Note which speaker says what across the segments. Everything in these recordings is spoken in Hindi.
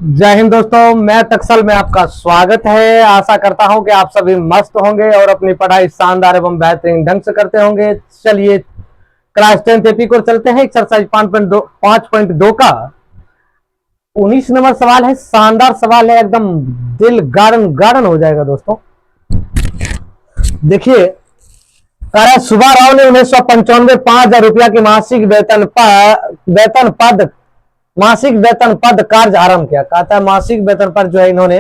Speaker 1: जय हिंद दोस्तों, मैं टक्सल में आपका स्वागत है। आशा करता हूं कि आप सभी मस्त होंगे और अपनी पढ़ाई शानदार एवं बेहतरीन ढंग से करते होंगे। चलिए क्लास 10 एपी को चलते हैं। एक्सरसाइज 5.2 का 19 नंबर सवाल है। शानदार सवाल है, एकदम दिल गार्डन गार्डन हो जाएगा दोस्तों। देखिए, सुब्बा राव ने 1995 5,000 रुपया की मासिक वेतन पद कार्य आरंभ किया। कहता है मासिक वेतन पर जो है इन्होंने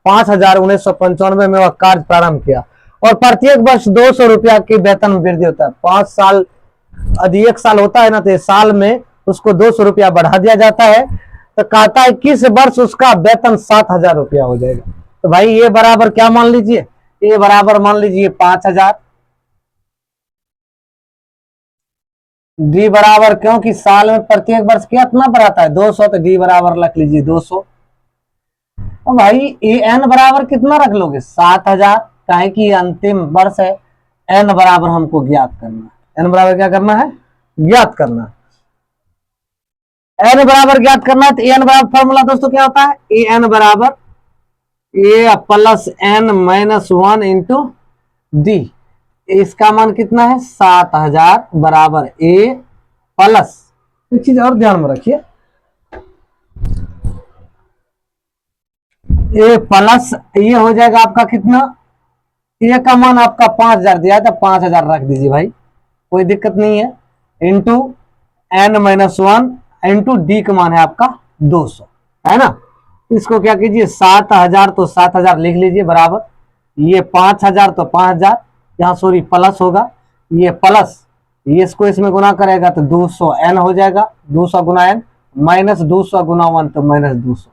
Speaker 1: 5,1995 में वह कार्य प्रारंभ किया और प्रत्येक वर्ष 200 रुपया की वेतन वृद्धि होता है। 5 साल यदि 1 साल होता है ना, तो साल में उसको 200 रुपया बढ़ा दिया जाता है। तो कहता है किस वर्ष उसका वेतन 7,000 रुपया हो जाएगा। तो भाई ये बराबर क्या मान लीजिए, ये बराबर मान लीजिए 5,000। डी बराबर, क्योंकि साल में प्रत्येक वर्ष कितना बढ़ाता है 200, तो डी बराबर रख लीजिए 200। और भाई ए एन बराबर कितना रख लोगे 7,000, काहे कि अंतिम वर्ष है। एन बराबर हमको ज्ञात करना है। एन बराबर क्या करना है, ज्ञात करना। एन बराबर ज्ञात करना है तो एन बराबर फॉर्मूला दोस्तों क्या होता है, ए एन बराबर a plus n minus 1 into d. इसका मान कितना है 7,000 बराबर ए प्लस, एक चीज और ध्यान में रखिए, ए प्लस ये हो जाएगा आपका कितना, ए का मान आपका 5,000 दिया है तो 5,000 रख दीजिए भाई, कोई दिक्कत नहीं है। Into N minus 1 into D का मान है आपका 200, है ना। इसको क्या कीजिए 7,000 तो 7,000 लिख लीजिए बराबर, ये 5,000 तो 5,000, यहाँ सॉरी प्लस होगा, ये प्लस ये इसको इसमें गुना करेगा तो 200 एन हो जाएगा, 200 गुना एन माइनस 200 गुना 1 तो माइनस 200।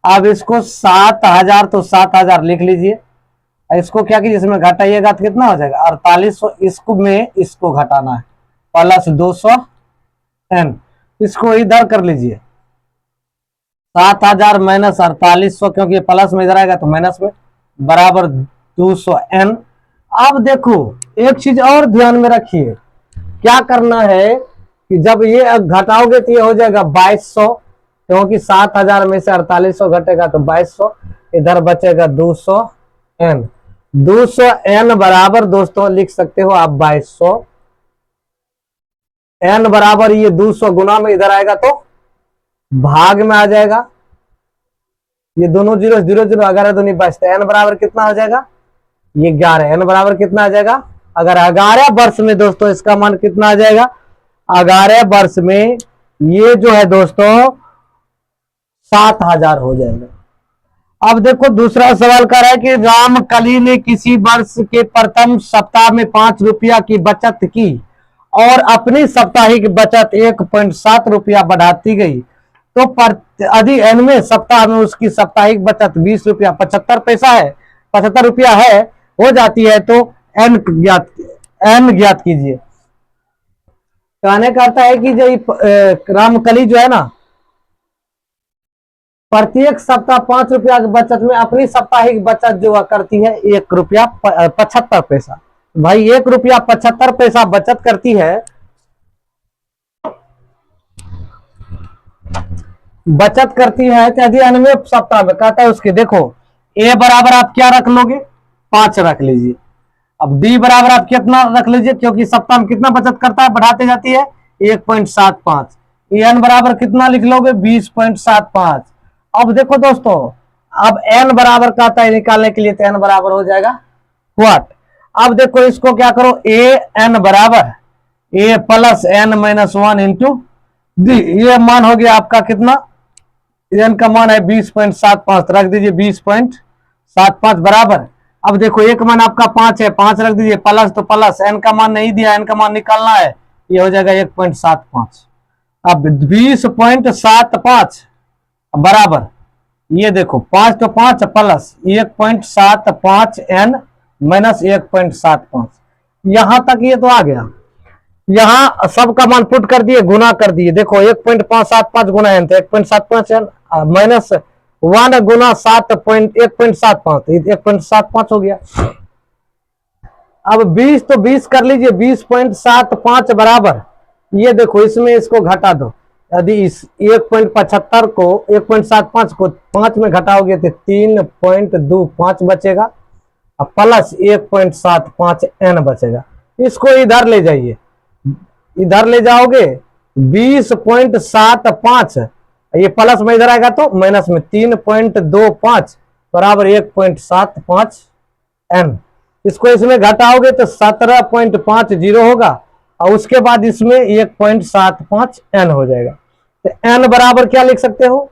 Speaker 1: अब इसको 7,000 तो 7,000 लिख लीजिए, इसको क्या कीजिए इसमें घटाइएगा तो कितना हो जाएगा 4800। इसको में इसको घटाना है प्लस 200 एन, इसको इधर कर लीजिए 7,000 माइनस 4800, क्योंकि प्लस में इधर आएगा तो माइनस में, बराबर 200 एन। अब देखो एक चीज और ध्यान में रखिए, क्या करना है कि जब ये घटाओगे तो ये हो जाएगा 2200, क्योंकि 7,000 में से 4800 घटेगा तो 2200, इधर बचेगा 200 एन। 200 एन बराबर दोस्तों लिख सकते हो आप 2200। एन बराबर ये 200 गुना में इधर आएगा तो भाग में आ जाएगा, ये दोनों जीरो जीरो जीरो, अगर तो नहीं बचता। एन बराबर कितना हो जाएगा, ये 11। एन बराबर कितना आ जाएगा, अगर 11 वर्ष में दोस्तों इसका मान कितना आ जाएगा, 11 वर्ष में ये जो है दोस्तों 7,000 हो जाएगा। अब देखो दूसरा सवाल कर रहा है कि रामकली ने किसी वर्ष के प्रथम सप्ताह में 5 रुपया की बचत की और अपनी साप्ताहिक बचत 1.7 रुपया बढ़ाती गई, तो यदि एनवें सप्ताह में उसकी साप्ताहिक बचत 20 रुपया 75 पैसा है, 75 रुपया है हो जाती है, तो एन ज्ञात कीजिए। कहने का अर्थ है कि जो रामकली जो है ना, प्रत्येक सप्ताह 5 रुपया की बचत में अपनी साप्ताहिक बचत जो करती है 1 रुपया 75 पैसा। भाई 1 रुपया 75 पैसा बचत करती है, तो यदि अनवे सप्ताह में कहता है उसके, देखो ए बराबर आप क्या रख लोगे 5 रख लीजिए। अब डी बराबर आप कितना रख लीजिए, क्योंकि सप्ताह में कितना बचत करता है बढ़ाते जाती है 1.75। एन बराबर कितना लिख लोगे 20.75। अब देखो दोस्तों, अब एन बराबर कहता है निकालने के लिए, तो एन बराबर हो जाएगा व्हाट। अब देखो इसको क्या करो, ए एन बराबर a plus n minus 1 into d. ये मान हो गया आपका कितना, एन का मान है 20.75, रख दीजिए 20.75 बराबर। अब देखो एक मान आपका 5 है, 5 रख दीजिए, प्लस तो प्लस, एन का मान नहीं दिया, एन का मान निकालना है, ये हो जाएगा 1.75। अब 20.75 बराबर, ये देखो 5 तो 5 प्लस 1.75 एन माइनस 1.75, यहां तक ये तो आ गया। यहां सबका मान पुट कर दिए, गुना कर दिए, देखो 1.575 गुना एन तो 1.75 एन माइनस 1 गुना 1.75 1.75 हो गया। अब 20 तो 20 कर लीजिए, 20.75 बराबर, ये देखो इसमें इसको घटा दो, यदि इस 1.75 को 1.75 को 5 में घटाओगे तो 3.25 बचेगा और प्लस 1.75 n बचेगा। इसको इधर ले जाइए, इधर ले जाओगे 20.75, ये प्लस में इधर आएगा तो माइनस में 3.25 बराबर 1.75 n। इसको इसमें घटाओगे तो 17.50 होगा और उसके बाद इसमें 1.75 n हो जाएगा। तो n बराबर क्या लिख सकते हो,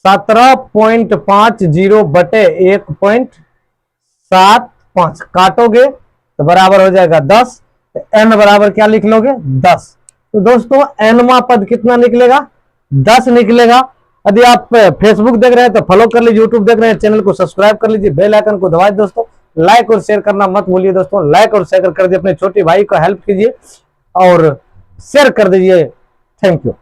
Speaker 1: 17.50 बटे 1.75, काटोगे तो बराबर हो जाएगा 10। तो n बराबर क्या लिख लोगे, 10। तो दोस्तों nवां पद कितना निकलेगा, 10 निकलेगा। यदि आप फेसबुक देख रहे हैं तो फॉलो कर लीजिए, यूट्यूब देख रहे हैं चैनल को सब्सक्राइब कर लीजिए, बेल आइकन को दबाइए दोस्तों, लाइक और शेयर करना मत भूलिए दोस्तों। लाइक और शेयर कर दीजिए, अपने छोटे भाई को हेल्प कीजिए और शेयर कर दीजिए। Thank you.